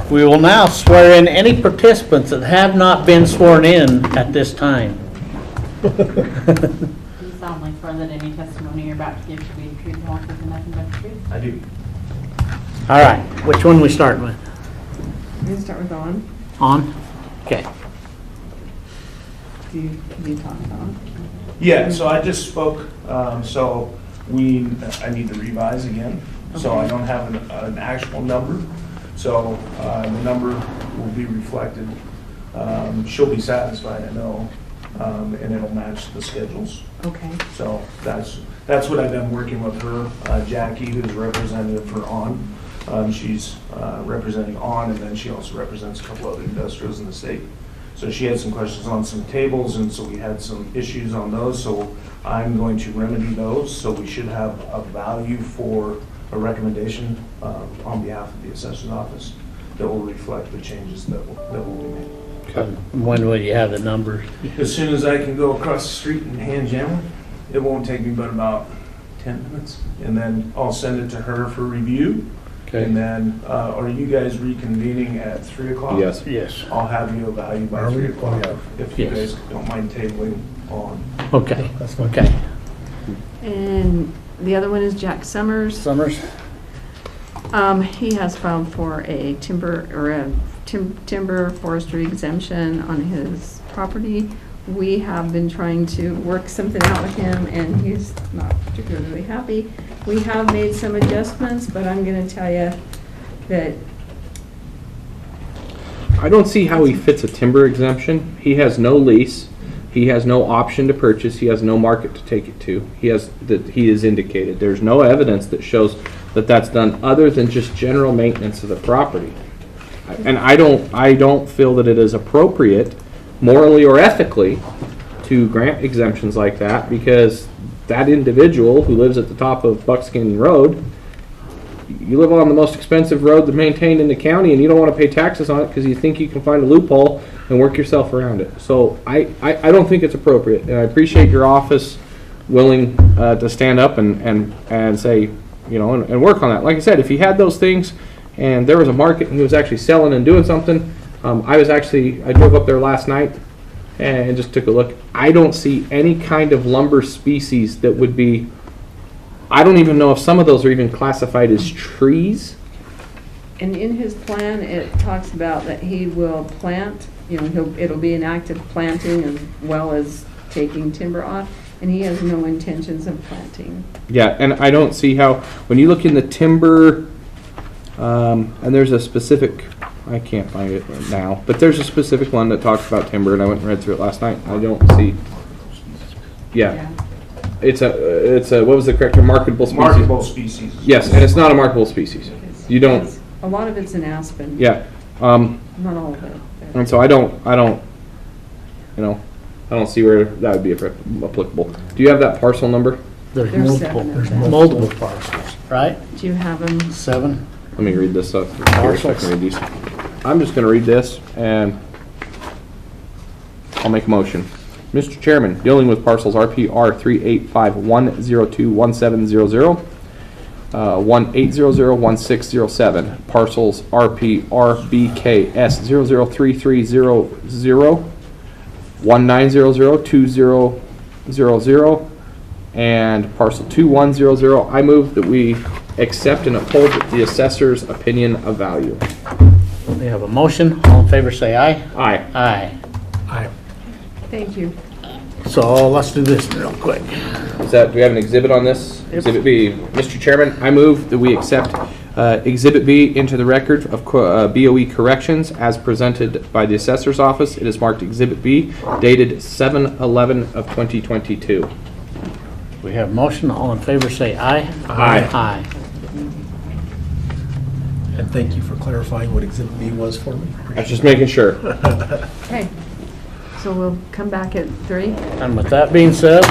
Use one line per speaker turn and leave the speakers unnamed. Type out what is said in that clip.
We will now swear in any participants that have not been sworn in at this time.
You solemnly swear that any testimony you're about to give should be the truth, the whole truth, and nothing but the truth?
I do.
All right, which one we starting with?
We can start with on.
On? Okay.
Do you talk on?
Yeah, so I just spoke, so I need to revise again. So I don't have an actual number. So the number will be reflected. She'll be satisfied, I know, and it'll match the schedules.
Okay.
So that's what I've been working with her. Jackie, who's representative for ON. She's representing ON, and then she also represents a couple other industrials in the state. So she had some questions on some tables, and so we had some issues on those. So I'm going to remedy those. So we should have a value for a recommendation on behalf of the assessor's office that will reflect the changes that will be made.
Okay. When will you have the numbers?
As soon as I can go across the street and hand jam them, it won't take me but about 10 minutes. And then I'll send it to her for review.
Okay.
And then, are you guys reconvening at 3 o'clock?
Yes.
Yes.
I'll have you evaluated by 3 o'clock, if you
Yes.
guys don't mind tabling on.
Okay, okay.
And the other one is Jack Summers.
Summers?
He has filed for a timber forestry exemption on his property. We have been trying to work something out with him, and he's not particularly happy. We have made some adjustments, but I'm going to tell you that
I don't see how he fits a timber exemption. He has no lease. He has no option to purchase. He has no market to take it to. He is indicated. There's no evidence that shows that that's done other than just general maintenance of the property. And I don't feel that it is appropriate, morally or ethically, to grant exemptions like that, because that individual who lives at the top of Buckskin Road, you live on the most expensive road to maintain in the county, and you don't want to pay taxes on it because you think you can find a loophole and work yourself around it. So I don't think it's appropriate, and I appreciate your office willing to stand up and say, and work on that. Like I said, if he had those things and there was a market and he was actually selling and doing something, I drove up there last night and just took a look. I don't see any kind of lumber species that would be, I don't even know if some of those are even classified as trees.
and in his plan, it talks about that he will plant, it'll be an active planting as well as taking timber off, and he has no intentions of planting.
Yeah, and I don't see how, when you look in the timber, and there's a specific, I can't find it right now, but there's a specific one that talks about timber, and I went and read through it last night. I don't see, yeah. It's a, what was the correct term? Marketable species?
Marketable species.
Yes, and it's not a marketable species. You don't.
A lot of it's an aspen.
Yeah.
Not all of it.
And so I don't see where that would be applicable. Do you have that parcel number?
There's
There's
multiple,
seven of them.
multiple parcels, right?
Do you have them?
7?
Let me read this up. Here, so I can read these. I'm just going to read this, and I'll make a motion. Mr. Chairman, dealing with parcels RPR 385-102-1700, 1-800-1607, parcels RPR-BKS 003300, 1900-2000, and parcel 2100. I move that we accept and uphold the assessor's opinion of value.
We have a motion. All in favor say aye.
Aye.
Aye.
Aye.
Thank you.
So let's do this real quick.
Do we have an exhibit on this?
Yep.
Exhibit B. Mr. Chairman, I move that we accept Exhibit B into the record of BOE corrections as presented by the assessor's office. It is marked Exhibit B, dated 7/11 of 2022.
We have a motion. All in favor say aye.
Aye.
Aye.
And thank you for clarifying what Exhibit B was for me.
I was just making sure.
Okay. So we'll come back at 3.
And with that being said,